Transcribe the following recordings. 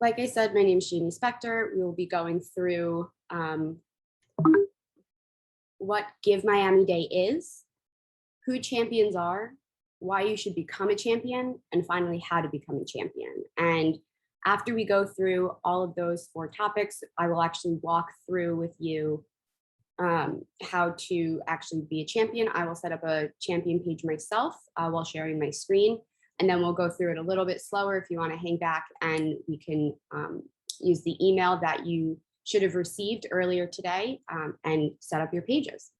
Like I said, my name is Jamie Spector. We will be going through what Give Miami Day is, who champions are, why you should become a champion, and finally how to become a champion. And after we go through all of those 4 topics, I will actually walk through with you how to actually be a champion. I will set up a champion page myself while sharing my screen, and then we'll go through it a little bit slower if you want to hang back, and we can use the email that you should have received earlier today and set up your pages.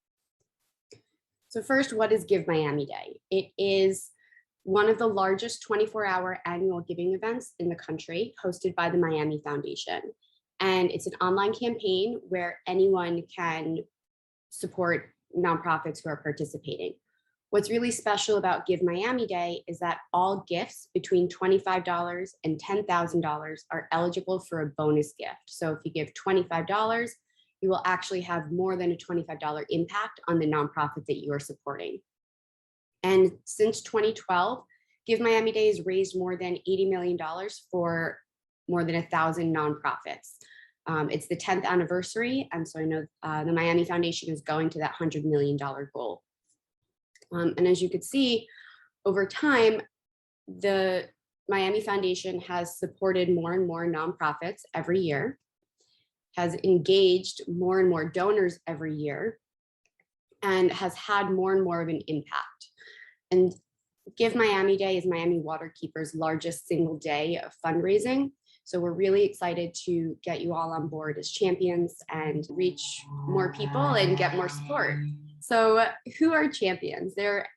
So first, what is Give Miami Day? It is one of the largest 24-hour annual giving events in the country, hosted by the Miami Foundation. And it's an online campaign where anyone can support nonprofits who are participating. What's really special about Give Miami Day is that all gifts between $25 and $10,000 are eligible for a bonus gift. So if you give $25, you will actually have more than a $25 impact on the nonprofit that you are supporting. And since 2012, Give Miami Day has raised more than $80 million for more than 1,000 nonprofits. It's the 10th anniversary, and so I know the Miami Foundation is going to that $100 million goal. And as you could see, over time, the Miami Foundation has supported more and more nonprofits every year, has engaged more and more donors every year, and has had more and more of an impact. And Give Miami Day is Miami Waterkeeper's largest single day of fundraising. So we're really excited to get you all on board as champions and reach more people and get more support. So who are champions? They're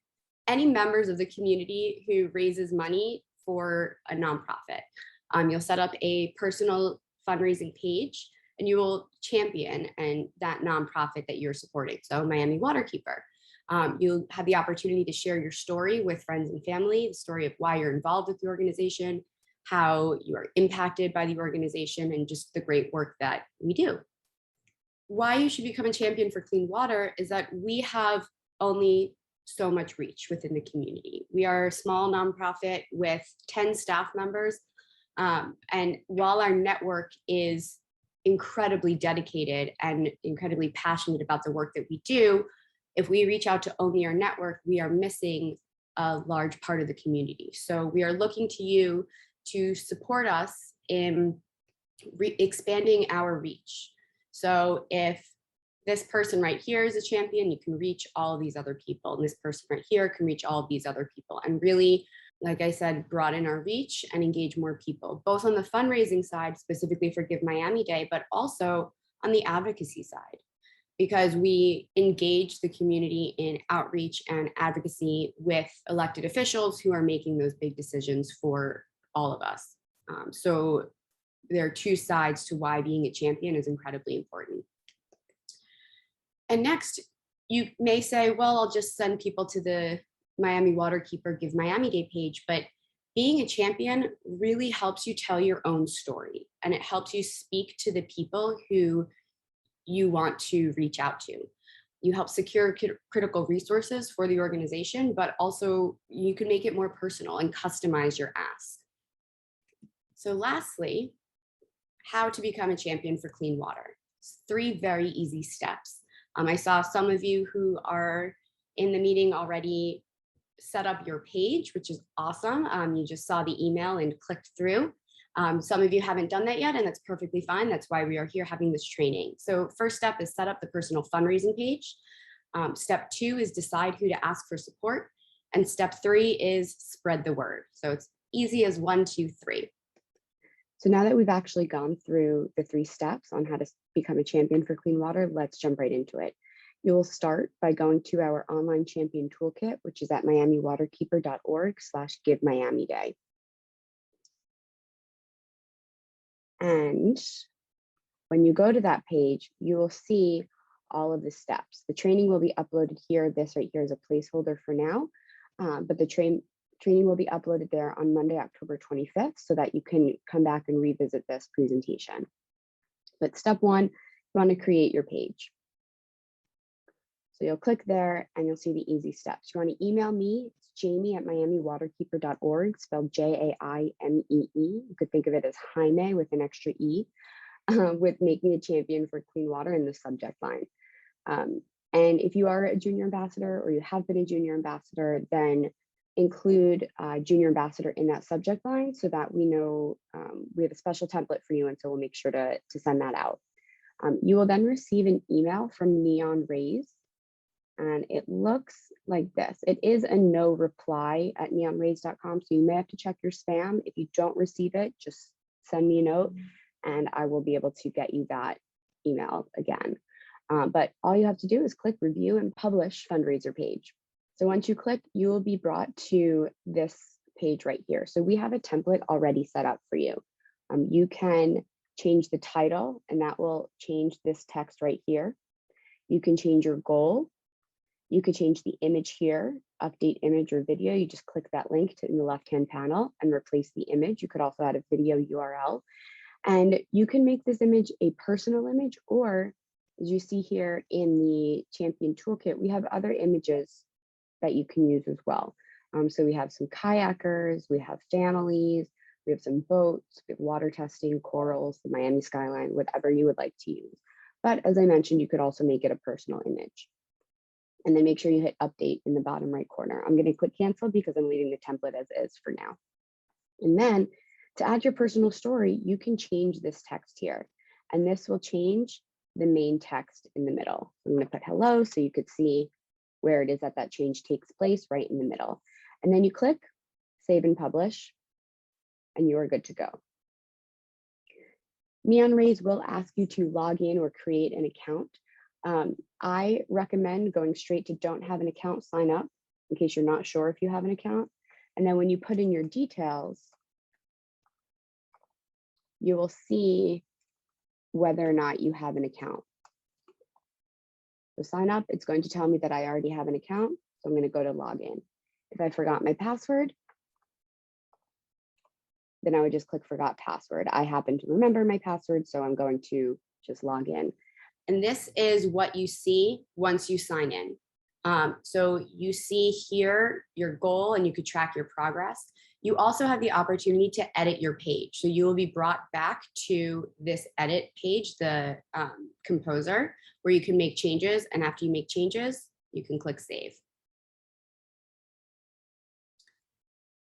any members of the community who raises money for a nonprofit. You'll set up a personal fundraising page and you will champion that nonprofit that you're supporting. So Miami Waterkeeper. You'll have the opportunity to share your story with friends and family, the story of why you're involved with the organization, how you are impacted by the organization, and just the great work that we do. Why you should become a champion for clean water is that we have only so much reach within the community. We are a small nonprofit with 10 staff members. And while our network is incredibly dedicated and incredibly passionate about the work that we do, if we reach out to only our network, we are missing a large part of the community. So we are looking to you to support us in expanding our reach. So if this person right here is a champion, you can reach all of these other people. And this person right here can reach all of these other people. And really, like I said, broaden our reach and engage more people, both on the fundraising side, specifically for Give Miami Day, but also on the advocacy side, because we engage the community in outreach and advocacy with elected officials who are making those big decisions for all of us. So there are 2 sides to why being a champion is incredibly important. And next, you may say, well, I'll just send people to the Miami Waterkeeper Give Miami Day page, but being a champion really helps you tell your own story, and it helps you speak to the people who you want to reach out to. You help secure critical resources for the organization, but also you can make it more personal and customize your ask. So lastly, how to become a champion for clean water. 3 very easy steps. I saw some of you who are in the meeting already set up your page, which is awesome. You just saw the email and clicked through. Some of you haven't done that yet, and that's perfectly fine. That's why we are here having this training. So first step is set up the personal fundraising page. Step 2 is decide who to ask for support. And step 3 is spread the word. So it's easy as 1, 2, 3. So now that we've actually gone through the 3 steps on how to become a champion for clean water, let's jump right into it. You will start by going to our online champion toolkit, which is at miamiwaterkeeper.org/givemiamiday. And when you go to that page, you will see all of the steps. The training will be uploaded here. This right here is a placeholder for now, but the training will be uploaded there on Monday, October 25th, so that you can come back and revisit this presentation. But step 1, you want to create your page. So you'll click there and you'll see the easy steps. You want to email me, it's Jamie at miamiwaterkeeper.org, spelled Jaimee. You could think of it as Jaime with an extra E, with making a champion for clean water in the subject line. And if you are a junior ambassador or you have been a junior ambassador, then include junior ambassador in that subject line so that we know we have a special template for you. And so we'll make sure to send that out. You will then receive an email from Neon Rays. And it looks like this. It is a no reply at neonrays.com. So you may have to check your spam. If you don't receive it, just send me a note and I will be able to get you that email again. But all you have to do is click review and publish fundraiser page. So once you click, you will be brought to this page right here. So we have a template already set up for you. You can change the title and that will change this text right here. You can change your goal. You could change the image here, update image or video. You just click that link in the left-hand panel and replace the image. You could also add a video URL. And you can make this image a personal image, or as you see here in the Champion Toolkit, we have other images that you can use as well. So we have some kayakers, we have families, we have some boats, we have water testing, corals, the Miami skyline, whatever you would like to use. But as I mentioned, you could also make it a personal image. And then make sure you hit update in the bottom right corner. I'm going to click cancel because I'm leaving the template as is for now. And then to add your personal story, you can change this text here. And this will change the main text in the middle. I'm going to put hello so you could see where it is that change takes place right in the middle. And then you click save and publish and you are good to go. Neon Rays will ask you to log in or create an account. I recommend going straight to don't have an account, sign up in case you're not sure if you have an account. And then when you put in your details, you will see whether or not you have an account. So sign up, it's going to tell me that I already have an account. So I'm going to go to log in. If I forgot my password, then I would just click forgot password. I happen to remember my password, so I'm going to just log in. And this is what you see once you sign in. So you see here your goal and you could track your progress. You also have the opportunity to edit your page. So you will be brought back to this edit page, the composer, where you can make changes. And after you make changes, you can click save.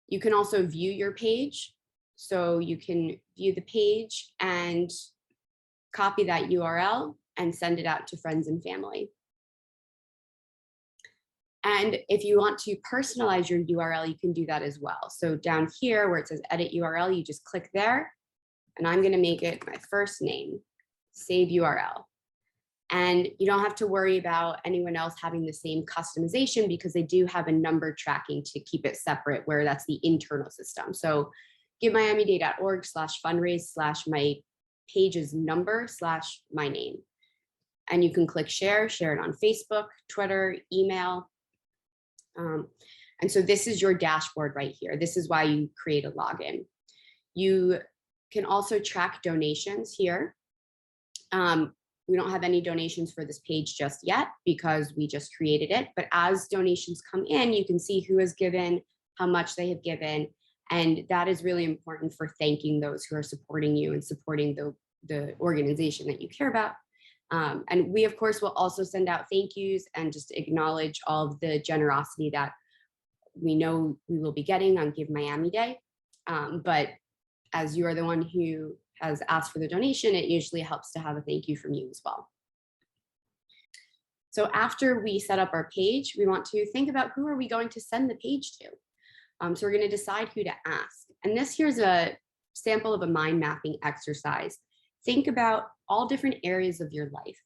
You can also view your page. So you can view the page and copy that URL and send it out to friends and family. And if you want to personalize your URL, you can do that as well. So down here where it says edit URL, you just click there, and I'm going to make it my first name, save URL. And you don't have to worry about anyone else having the same customization because they do have a number tracking to keep it separate, where that's the internal system. So givemiamiday.org/fundraise/my page's number/my name. And you can click share it on Facebook, Twitter, email. And so this is your dashboard right here. This is why you create a login. You can also track donations here. We don't have any donations for this page just yet because we just created it. But as donations come in, you can see who has given, how much they have given. And that is really important for thanking those who are supporting you and supporting the organization that you care about. And we, of course, will also send out thank yous and just acknowledge all of the generosity that we know we will be getting on Give Miami Day. But as you are the one who has asked for the donation, it usually helps to have a thank you from you as well. So after we set up our page, we want to think about who are we going to send the page to. So we're going to decide who to ask. And this here's a sample of a mind mapping exercise. Think about all different areas of your life,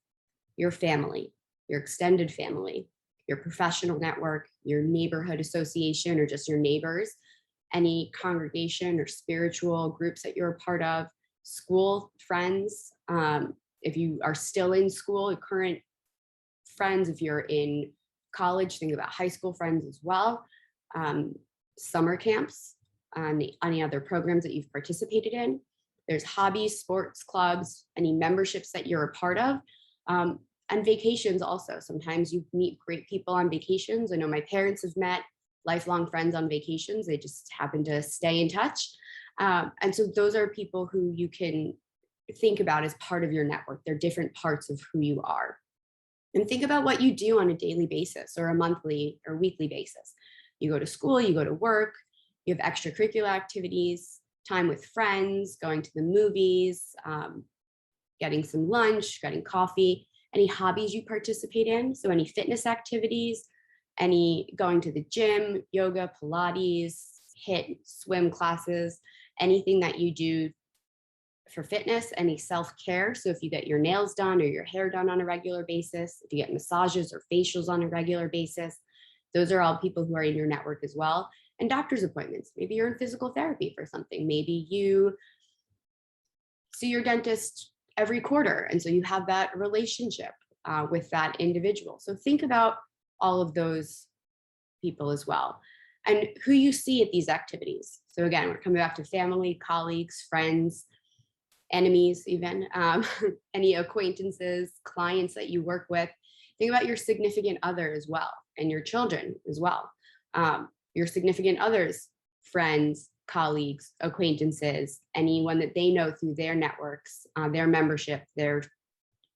your family, your extended family, your professional network, your neighborhood association, or just your neighbors, any congregation or spiritual groups that you're a part of, school friends, if you are still in school, current friends, if you're in college, think about high school friends as well, summer camps, any other programs that you've participated in. There's hobbies, sports clubs, any memberships that you're a part of, and vacations also. Sometimes you meet great people on vacations. I know my parents have met lifelong friends on vacations. They just happen to stay in touch. And so those are people who you can think about as part of your network. They're different parts of who you are. And think about what you do on a daily basis or a monthly or weekly basis. You go to school, you go to work, you have extracurricular activities, time with friends, going to the movies, getting some lunch, getting coffee, any hobbies you participate in. So any fitness activities, any going to the gym, yoga, Pilates, HIIT, swim classes, anything that you do for fitness, any self-care. So if you get your nails done or your hair done on a regular basis, if you get massages or facials on a regular basis, those are all people who are in your network as well. And doctor's appointments. Maybe you're in physical therapy for something. Maybe you see your dentist every quarter. And so you have that relationship with that individual. So think about all of those people as well and who you see at these activities. So again, we're coming back to family, colleagues, friends, enemies, even any acquaintances, clients that you work with. Think about your significant other as well and your children as well. Your significant others, friends, colleagues, acquaintances, anyone that they know through their networks, their membership, their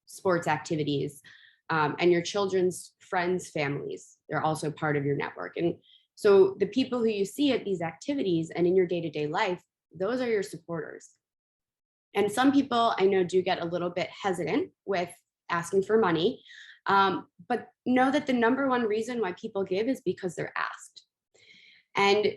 sports activities, and your children's friends, families, they're also part of your network. And so the people who you see at these activities and in your day-to-day life, those are your supporters. And some people I know do get a little bit hesitant with asking for money, but know that the number one reason why people give is because they're asked. And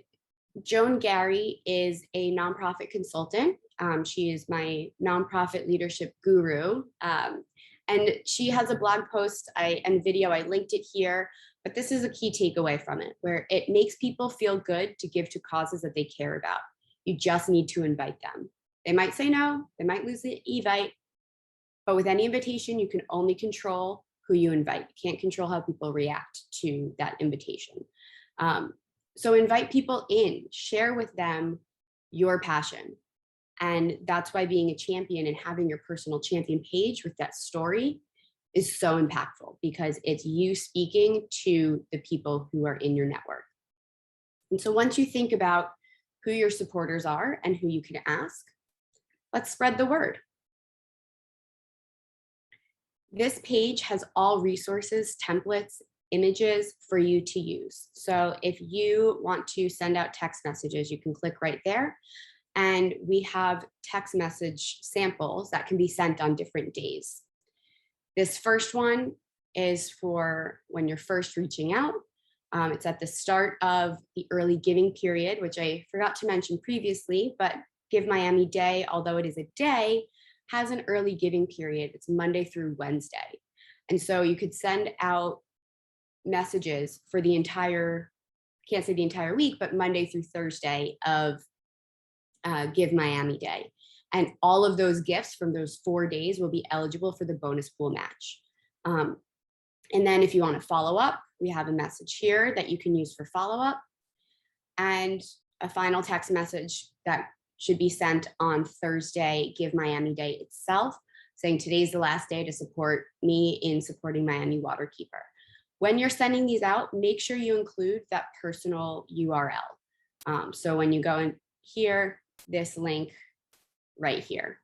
Joan Gary is a nonprofit consultant. She is my nonprofit leadership guru. And she has a blog post and video, I linked it here, but this is a key takeaway from it, where it makes people feel good to give to causes that they care about. You just need to invite them. They might say no, they might lose the evite, but with any invitation, you can only control who you invite. You can't control how people react to that invitation. So invite people in, share with them your passion. And that's why being a champion and having your personal champion page with that story is so impactful, because it's you speaking to the people who are in your network. And so once you think about who your supporters are and who you can ask, let's spread the word. This page has all resources, templates, images for you to use. So if you want to send out text messages, you can click right there. And we have text message samples that can be sent on different days. This first one is for when you're first reaching out. It's at the start of the early giving period, which I forgot to mention previously, but Give Miami Day, although it is a day, has an early giving period. It's Monday through Wednesday. And so you could send out messages for the entire, can't say the entire week, but Monday through Thursday of Give Miami Day. And all of those gifts from those 4 days will be eligible for the bonus pool match. And then if you want to follow up, we have a message here that you can use for follow-up, and a final text message that should be sent on Thursday, Give Miami Day itself, saying today's the last day to support me in supporting Miami Waterkeeper. When you're sending these out, make sure you include that personal URL. So when you go in here, this link right here.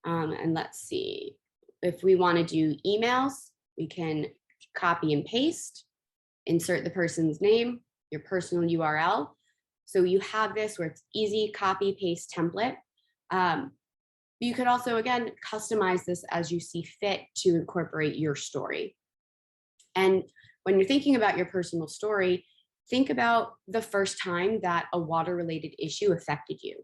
And let's see, if we want to do emails, we can copy and paste, insert the person's name, your personal URL. So you have this where it's easy copy paste template. You could also, again, customize this as you see fit to incorporate your story. And when you're thinking about your personal story, think about the first time that a water-related issue affected you.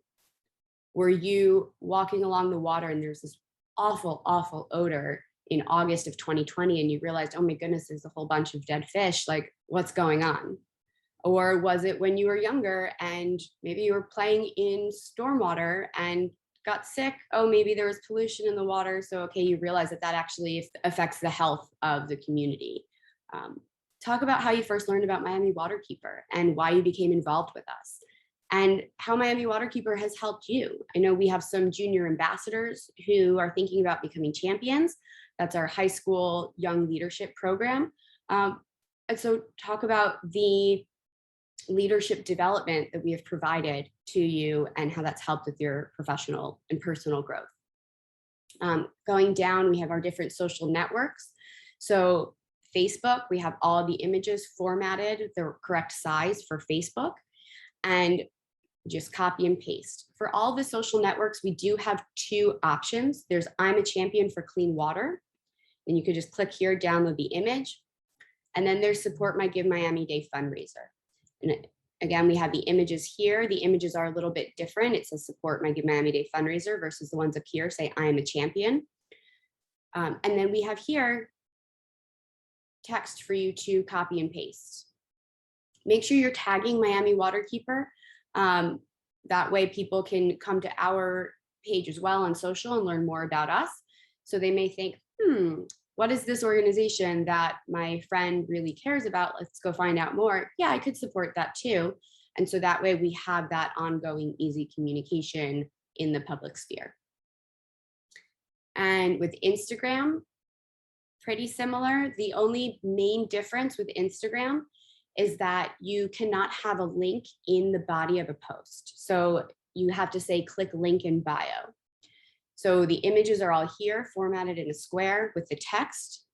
Were you walking along the water and there's this awful, awful odor in August of 2020 and you realized, oh my goodness, there's a whole bunch of dead fish, like what's going on? Or was it when you were younger and maybe you were playing in stormwater and got sick? Oh, maybe there was pollution in the water. So, okay, you realize that that actually affects the health of the community. Talk about how you first learned about Miami Waterkeeper and why you became involved with us and how Miami Waterkeeper has helped you. I know we have some junior ambassadors who are thinking about becoming champions. That's our high school young leadership program. And so talk about the leadership development that we have provided to you and how that's helped with your professional and personal growth. Going down, we have our different social networks. So Facebook, we have all the images formatted the correct size for Facebook, and just copy and paste. For all the social networks, we do have two options. There's I'm a champion for clean water, and you could just click here, download the image. And then there's support my Give Miami Day fundraiser. And again, we have the images here. The images are a little bit different. It says support my Give Miami Day fundraiser versus the ones up here say I am a champion. And then we have here text for you to copy and paste. Make sure you're tagging Miami Waterkeeper. That way people can come to our page as well on social and learn more about us. So they may think, what is this organization that my friend really cares about? Let's go find out more. Yeah, I could support that too. And so that way we have that ongoing easy communication in the public sphere. And with Instagram, pretty similar. The only main difference with Instagram is that you cannot have a link in the body of a post. So you have to say, click link in bio. So the images are all here formatted in a square with the text.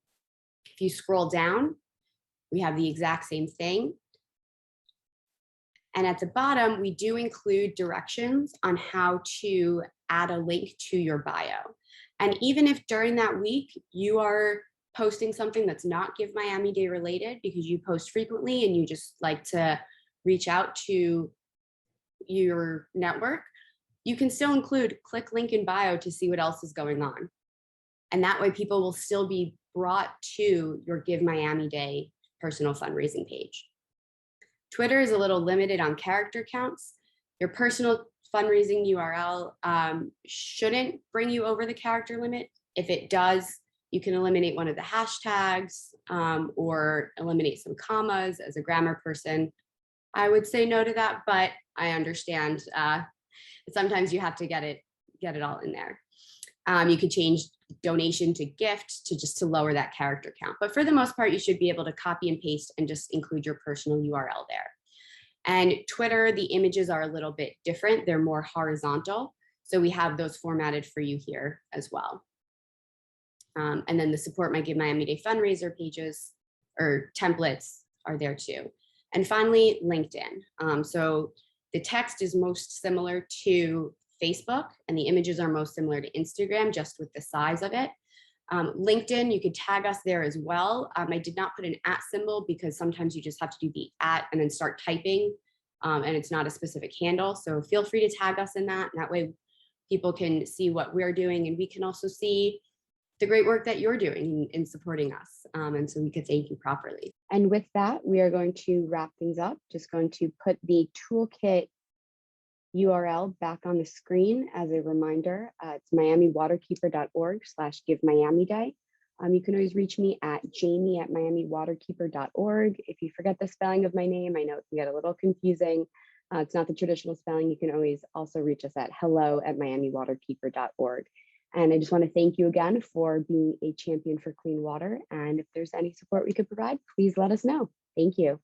If you scroll down, we have the exact same thing. And at the bottom, we do include directions on how to add a link to your bio. And even if during that week you are posting something that's not Give Miami Day related because you post frequently and you just like to reach out to your network, you can still include click link in bio to see what else is going on. And that way people will still be brought to your Give Miami Day personal fundraising page. Twitter is a little limited on character counts. Your personal fundraising URL shouldn't bring you over the character limit. If it does, you can eliminate one of the hashtags or eliminate some commas. As a grammar person, I would say no to that, but I understand sometimes you have to get it all in there. You could change donation to gift to lower that character count. But for the most part, you should be able to copy and paste and just include your personal URL there. And Twitter, the images are a little bit different. They're more horizontal. So we have those formatted for you here as well. And then the support my Give Miami Day fundraiser pages or templates are there too. And finally, LinkedIn. So the text is most similar to Facebook and the images are most similar to Instagram, just with the size of it. LinkedIn, you could tag us there as well. I did not put an @ symbol because sometimes you just have to do the @ and then start typing and it's not a specific handle. So feel free to tag us in that. And that way people can see what we're doing and we can also see the great work that you're doing in supporting us. And so we could thank you properly. And with that, we are going to wrap things up. Just going to put the toolkit URL back on the screen as a reminder. It's miamiwaterkeeper.org/GiveMiamiDay. You can always reach me at jamie@miamiwaterkeeper.org. If you forget the spelling of my name, I know it can get a little confusing. It's not the traditional spelling. You can always also reach us at hello@miamiwaterkeeper.org. And I just want to thank you again for being a champion for clean water. And if there's any support we could provide, please let us know. Thank you.